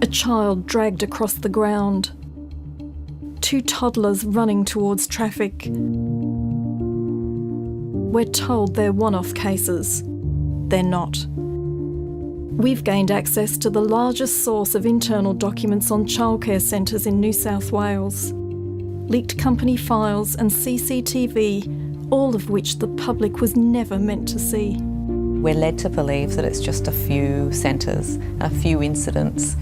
A child dragged across the ground. 2 toddlers running towards traffic. We're told they're one-off cases. They're not. We've gained access to the largest source of internal documents on childcare centres in New South Wales. Leaked company files and CCTV, all of which the public was never meant to see. We're led to believe that it's just a few centres, a few incidents,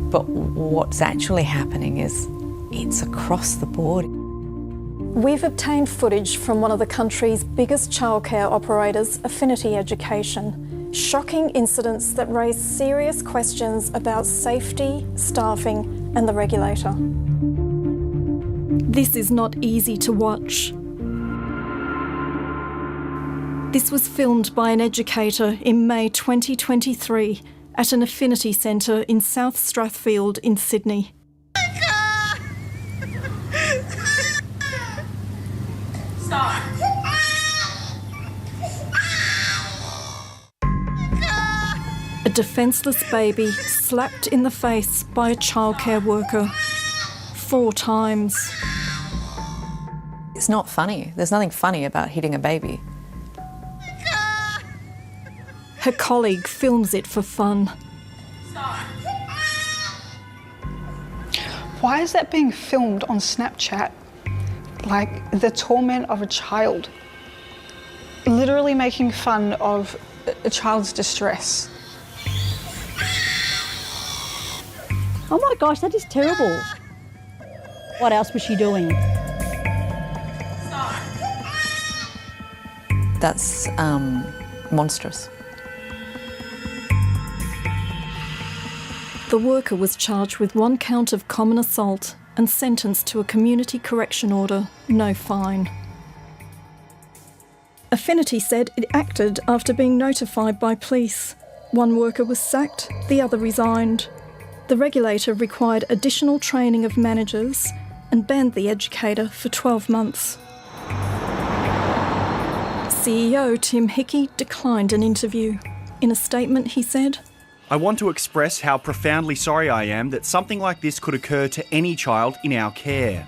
but what's actually happening is it's across the board. We've obtained footage from one of the country's biggest childcare operators, Affinity Education. Shocking incidents that raise serious questions about safety, staffing and the regulator. This is not easy to watch. This was filmed by an educator in May 2023 at an Affinity Centre in South Strathfield in Sydney. Stop. A defenceless baby slapped in the face by a childcare worker 4 times. It's not funny. There's nothing funny about hitting a baby. Her colleague films it for fun. Why is that being filmed on Snapchat? Like the torment of a child. Literally making fun of a child's distress. Oh my gosh, that is terrible. What else was she doing? That's monstrous. The worker was charged with 1 count of common assault and sentenced to a community correction order, no fine. Affinity said it acted after being notified by police. 1 worker was sacked, the other resigned. The regulator required additional training of managers and banned the educator for 12 months. CEO Tim Hickey declined an interview. In a statement, he said, "I want to express how profoundly sorry I am that something like this could occur to any child in our care."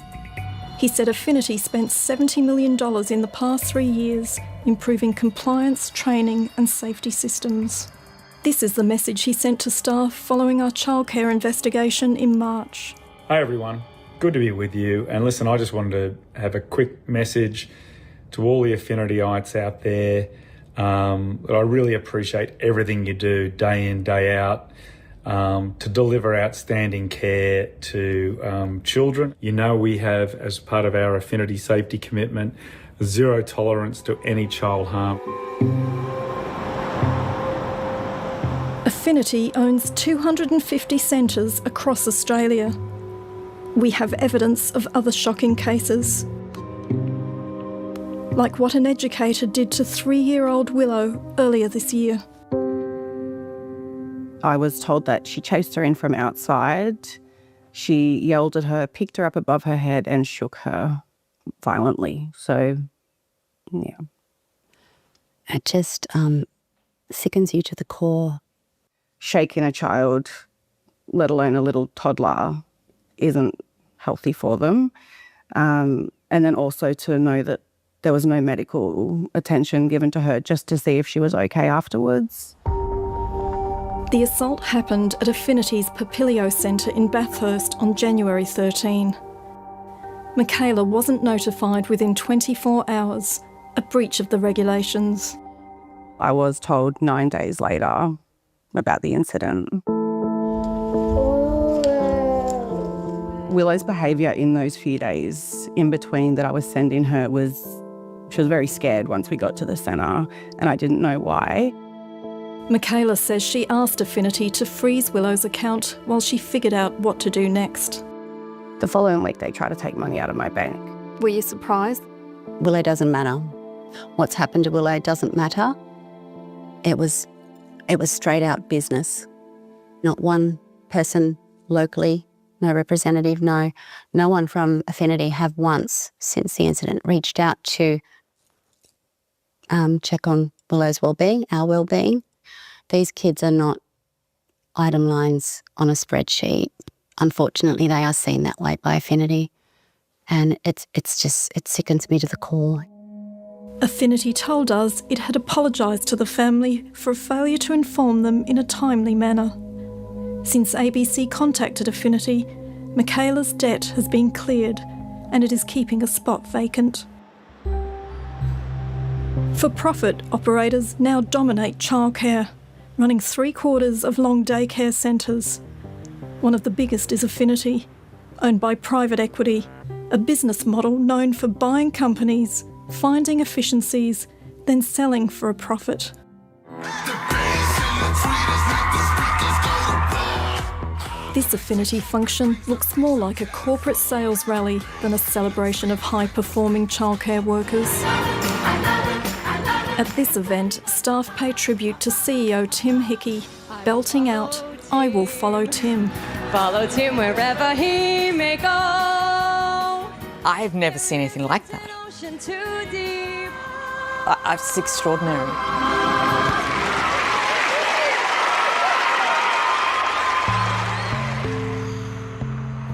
He said Affinity spent $70 million in the past 3 years improving compliance, training and safety systems. This is the message he sent to staff following our childcare investigation in March. Hi everyone, good to be with you. And listen, I just wanted to have a quick message to all the Affinityites out there. I really appreciate everything you do day in, day out to deliver outstanding care to children. You know we have, as part of our Affinity safety commitment, 0 tolerance to any child harm. Affinity owns 250 centres across Australia. We have evidence of other shocking cases, like what an educator did to 3-year-old Willow earlier this year. I was told that she chased her in from outside. She yelled at her, picked her up above her head and shook her violently. So, yeah. It just sickens you to the core. Shaking a child, let alone a little toddler, isn't healthy for them. And then also to know that there was no medical attention given to her just to see if she was okay afterwards. The assault happened at Affinity's Papilio Centre in Bathurst on January 13. Michaela wasn't notified within 24 hours, a breach of the regulations. I was told 9 days later about the incident. Willow's behaviour in those few days in between that I was sending her was, she was very scared once we got to the centre, and I didn't know why. Michaela says she asked Affinity to freeze Willow's account while she figured out what to do next. The following week they tried to take money out of my bank. Were you surprised? Willow doesn't matter. What's happened to Willow doesn't matter. It was straight out business. Not one person locally, no representative, no one from Affinity have once, since the incident, reached out to check on Willow's well-being, our well-being. These kids are not item lines on a spreadsheet. Unfortunately, they are seen that way by Affinity, and it sickens me to the core. Affinity told us it had apologised to the family for a failure to inform them in a timely manner. Since ABC contacted Affinity, Michaela's debt has been cleared and it is keeping a spot vacant. For-profit operators now dominate childcare, running 3/4 of long daycare centres. One of the biggest is Affinity, owned by private equity, a business model known for buying companies, finding efficiencies, then selling for a profit. This Affinity function looks more like a corporate sales rally than a celebration of high-performing childcare workers. At this event, staff pay tribute to CEO Tim Hickey, belting out, "I will follow Tim." Follow Tim wherever he may go. I've never seen anything like that. It's extraordinary.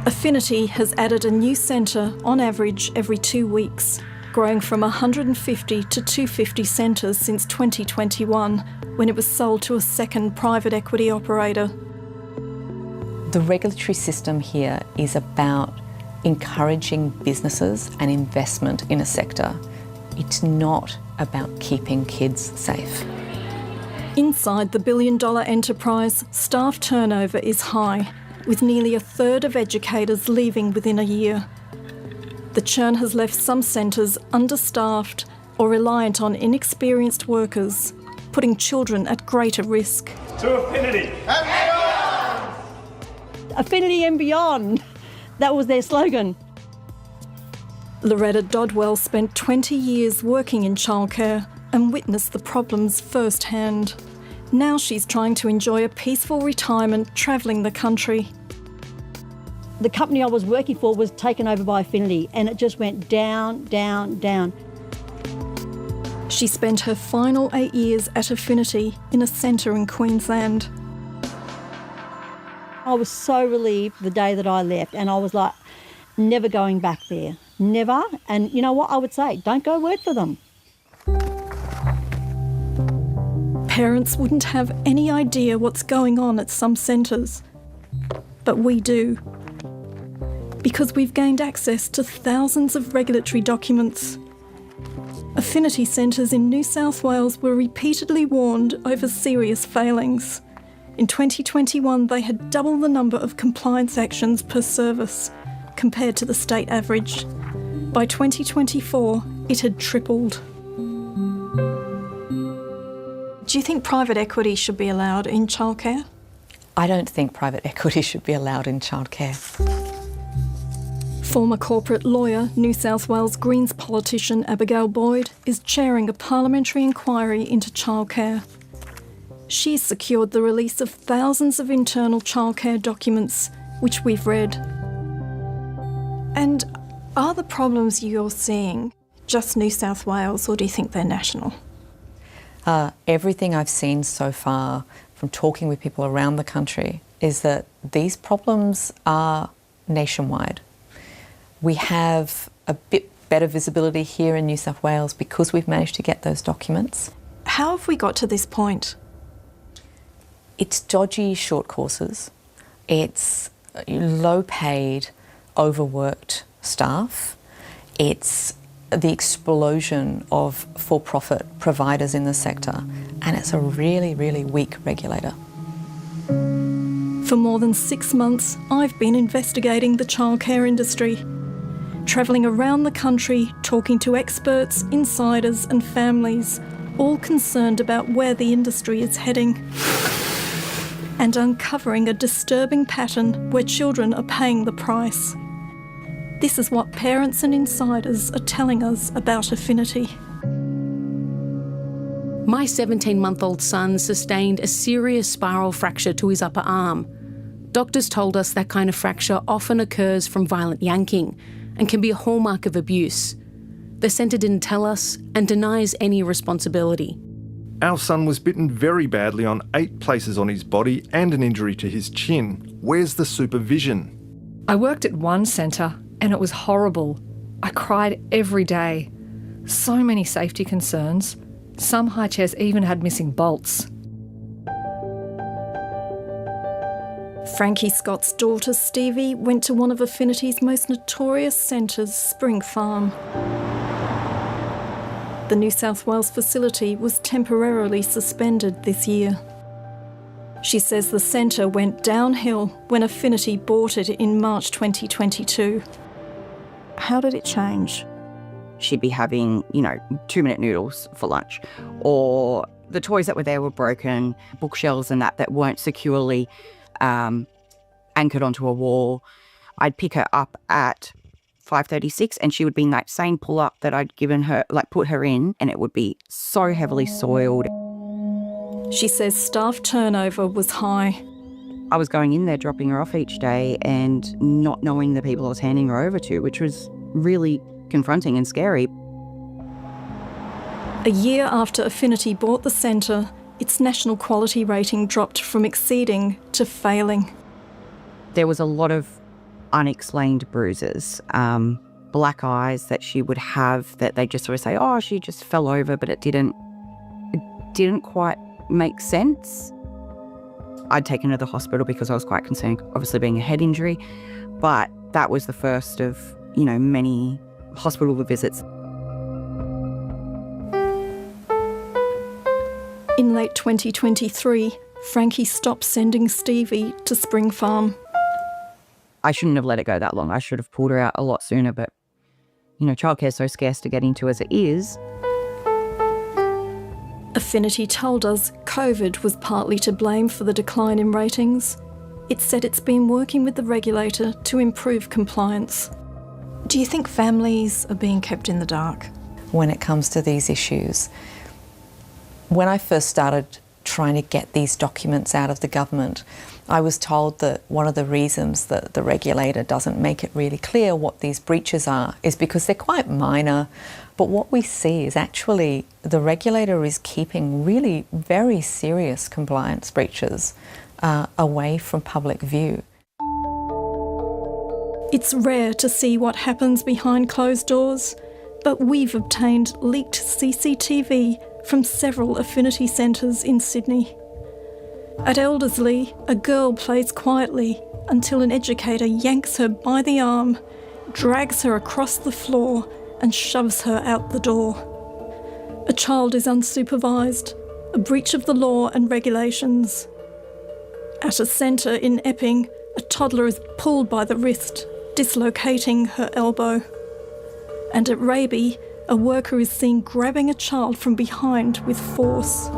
Affinity has added a new centre on average every 2 weeks, growing from 150 to 250 centres since 2021, when it was sold to a second private equity operator. The regulatory system here is about encouraging businesses and investment in a sector. It's not about keeping kids safe. Inside the billion-dollar enterprise, staff turnover is high, with nearly a third of educators leaving within a year. The churn has left some centres understaffed or reliant on inexperienced workers, putting children at greater risk. To Affinity! Affinity and beyond. That was their slogan. Loretta Dodwell spent 20 years working in childcare and witnessed the problems firsthand. Now she's trying to enjoy a peaceful retirement travelling the country. The company I was working for was taken over by Affinity, and it just went down, down, down. She spent her final 8 years at Affinity in a centre in Queensland. I was so relieved the day that I left, and I was like, never going back there, never. And you know what I would say? Don't go work for them. Parents wouldn't have any idea what's going on at some centres, but we do. Because we've gained access to thousands of regulatory documents. Affinity centres in New South Wales were repeatedly warned over serious failings. In 2021, they had double the number of compliance actions per service compared to the state average. By 2024, it had tripled. Do you think private equity should be allowed in childcare? I don't think private equity should be allowed in childcare. Former corporate lawyer, New South Wales Greens politician Abigail Boyd is chairing a parliamentary inquiry into childcare. She's secured the release of thousands of internal childcare documents, which we've read. And are the problems you're seeing just New South Wales, or do you think they're national? Everything I've seen so far from talking with people around the country is that these problems are nationwide. We have a bit better visibility here in New South Wales because we've managed to get those documents. How have we got to this point? It's dodgy short courses. It's low-paid, overworked staff. It's the explosion of for-profit providers in the sector, and it's a really, really weak regulator. For more than 6 months, I've been investigating the childcare industry, travelling around the country, talking to experts, insiders and families, all concerned about where the industry is heading, and uncovering a disturbing pattern where children are paying the price. This is what parents and insiders are telling us about Affinity. My 17-month-old son sustained a serious spiral fracture to his upper arm. Doctors told us that kind of fracture often occurs from violent yanking and can be a hallmark of abuse. The centre didn't tell us and denies any responsibility. Our son was bitten very badly on 8 places on his body and an injury to his chin. Where's the supervision? I worked at one centre and it was horrible. I cried every day. So many safety concerns. Some high chairs even had missing bolts. Frankie Scott's daughter Stevie went to one of Affinity's most notorious centres, Spring Farm. The New South Wales facility was temporarily suspended this year. She says the centre went downhill when Affinity bought it in March 2022. How did it change? She'd be having, 2-minute noodles for lunch, or the toys that were there were broken, bookshelves and that weren't securely anchored onto a wall. I'd pick her up at 5:36 and she would be in that same pull-up that I'd given her, put her in, and it would be so heavily soiled. She says staff turnover was high. I was going in there, dropping her off each day and not knowing the people I was handing her over to, which was really confronting and scary. A year after Affinity bought the centre, its national quality rating dropped from exceeding to failing. There was a lot of unexplained bruises, black eyes that she would have that they just sort of say, oh, she just fell over, but it didn't quite make sense. I'd taken her to the hospital because I was quite concerned, obviously being a head injury, but that was the first of, many hospital visits. In late 2023, Frankie stopped sending Stevie to Spring Farm. I shouldn't have let it go that long. I should have pulled her out a lot sooner, but, childcare is so scarce to get into as it is. Affinity told us COVID was partly to blame for the decline in ratings. It said it's been working with the regulator to improve compliance. Do you think families are being kept in the dark when it comes to these issues? When I first started trying to get these documents out of the government, I was told that one of the reasons that the regulator doesn't make it really clear what these breaches are is because they're quite minor. But what we see is actually the regulator is keeping really very serious compliance breaches away from public view. It's rare to see what happens behind closed doors, but we've obtained leaked CCTV from several Affinity centres in Sydney. At Eldersley, a girl plays quietly until an educator yanks her by the arm, drags her across the floor and shoves her out the door. A child is unsupervised, a breach of the law and regulations. At a centre in Epping, a toddler is pulled by the wrist, dislocating her elbow. And at Raby, a worker is seen grabbing a child from behind with force.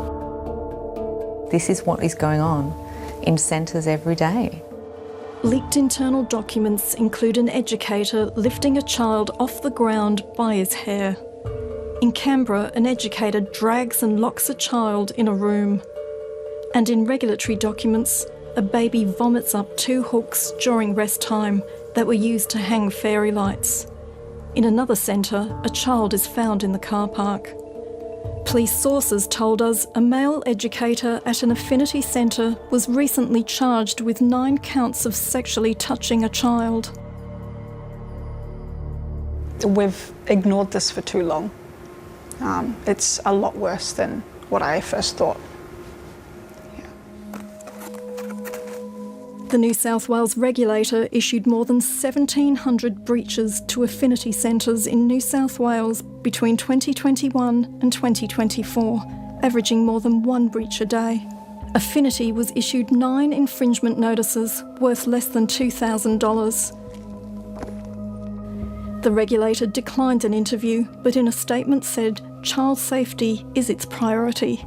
This is what is going on in centres every day. Leaked internal documents include an educator lifting a child off the ground by his hair. In Canberra, an educator drags and locks a child in a room. And in regulatory documents, a baby vomits up 2 hooks during rest time that were used to hang fairy lights. In another centre, a child is found in the car park. Police sources told us a male educator at an Affinity centre was recently charged with 9 counts of sexually touching a child. We've ignored this for too long. It's a lot worse than what I first thought. The New South Wales regulator issued more than 1,700 breaches to Affinity centres in New South Wales between 2021 and 2024, averaging more than 1 breach a day. Affinity was issued 9 infringement notices worth less than $2,000. The regulator declined an interview, but in a statement said child safety is its priority.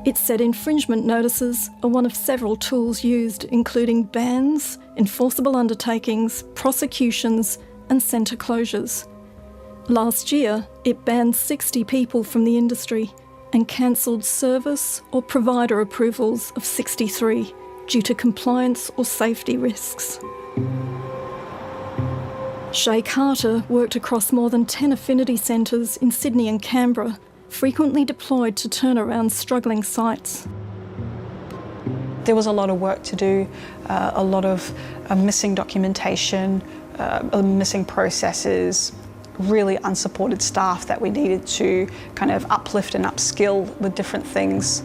It said infringement notices are one of several tools used, including bans, enforceable undertakings, prosecutions, and centre closures. Last year, it banned 60 people from the industry and cancelled service or provider approvals of 63 due to compliance or safety risks. Shay Carter worked across more than 10 Affinity centres in Sydney and Canberra frequently deployed to turn around struggling sites. There was a lot of work to do, a lot of missing documentation, missing processes, really unsupported staff that we needed to kind of uplift and upskill with different things.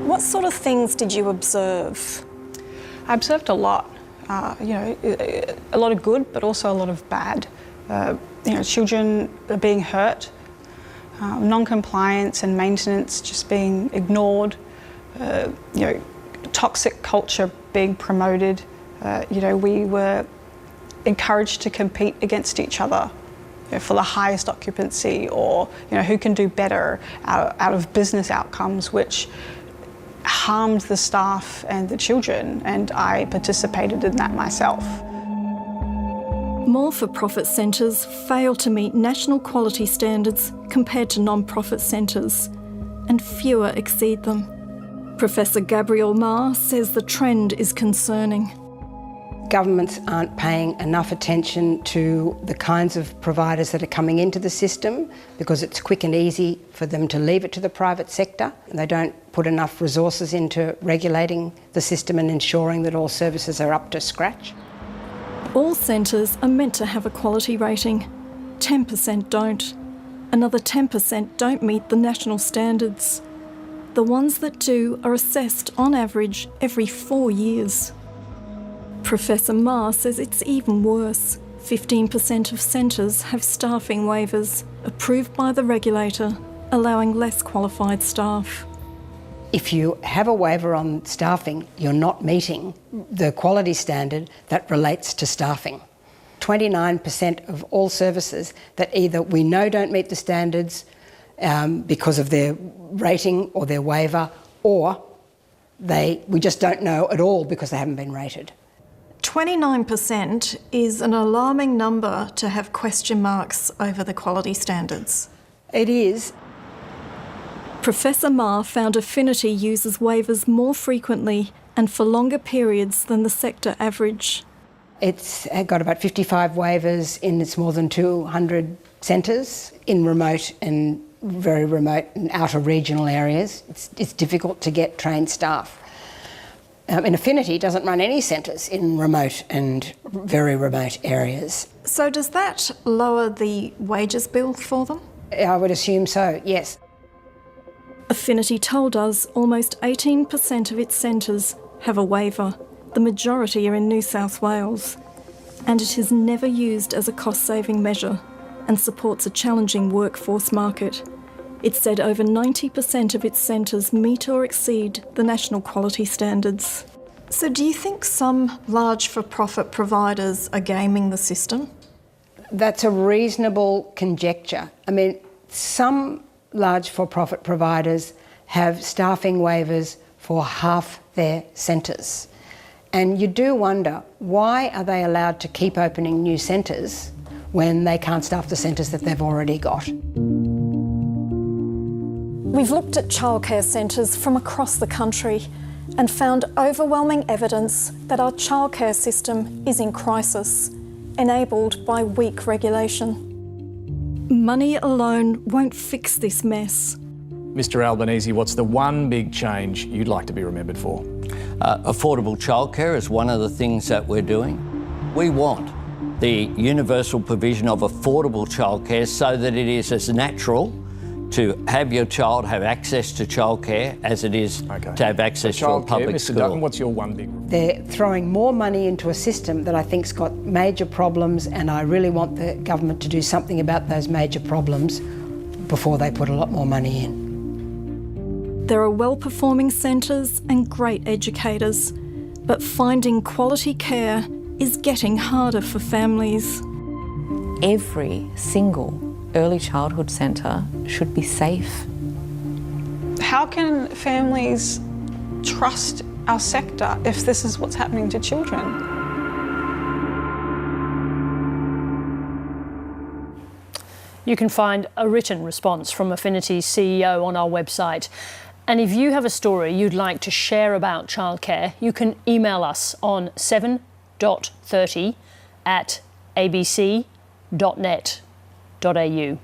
What sort of things did you observe? I observed a lot, a lot of good, but also a lot of bad. Children are being hurt, non-compliance and maintenance just being ignored, toxic culture being promoted. We were encouraged to compete against each other for the highest occupancy, or who can do better out of business outcomes, which harmed the staff and the children, and I participated in that myself. More for-profit centres fail to meet national quality standards compared to non-profit centres, and fewer exceed them. Professor Gabrielle Ma says the trend is concerning. Governments aren't paying enough attention to the kinds of providers that are coming into the system because it's quick and easy for them to leave it to the private sector. They don't put enough resources into regulating the system and ensuring that all services are up to scratch. All centres are meant to have a quality rating. 10% don't. Another 10% don't meet the national standards. The ones that do are assessed on average every 4 years. Professor Ma says it's even worse. 15% of centres have staffing waivers approved by the regulator, allowing less qualified staff. If you have a waiver on staffing, you're not meeting the quality standard that relates to staffing. 29% of all services that either we know don't meet the standards because of their rating or their waiver, or we just don't know at all because they haven't been rated. 29% is an alarming number to have question marks over the quality standards. It is. Professor Ma found Affinity uses waivers more frequently and for longer periods than the sector average. It's got about 55 waivers in its more than 200 centres in remote and very remote and outer regional areas. It's difficult to get trained staff. And Affinity doesn't run any centres in remote and very remote areas. So does that lower the wages bill for them? I would assume so, yes. Affinity told us almost 18% of its centres have a waiver. The majority are in New South Wales. And it is never used as a cost-saving measure and supports a challenging workforce market. It said over 90% of its centres meet or exceed the national quality standards. So do you think some large for-profit providers are gaming the system? That's a reasonable conjecture. I mean, some large for-profit providers have staffing waivers for half their centres. And you do wonder, why are they allowed to keep opening new centres when they can't staff the centres that they've already got? We've looked at childcare centres from across the country and found overwhelming evidence that our childcare system is in crisis, enabled by weak regulation. Money alone won't fix this mess. Mr Albanese, what's the one big change you'd like to be remembered for? Affordable childcare is one of the things that we're doing. We want the universal provision of affordable childcare so that it is as natural to have your child have access to childcare as it is to have access to a public school. Mr Dutton, what's your one big... They're throwing more money into a system that I think's got major problems, and I really want the government to do something about those major problems before they put a lot more money in. There are well-performing centres and great educators, but finding quality care is getting harder for families. Every single early childhood centre should be safe. How can families trust our sector if this is what's happening to children? You can find a written response from Affinity's CEO on our website. And if you have a story you'd like to share about childcare, you can email us on 7.30@abc.net.au.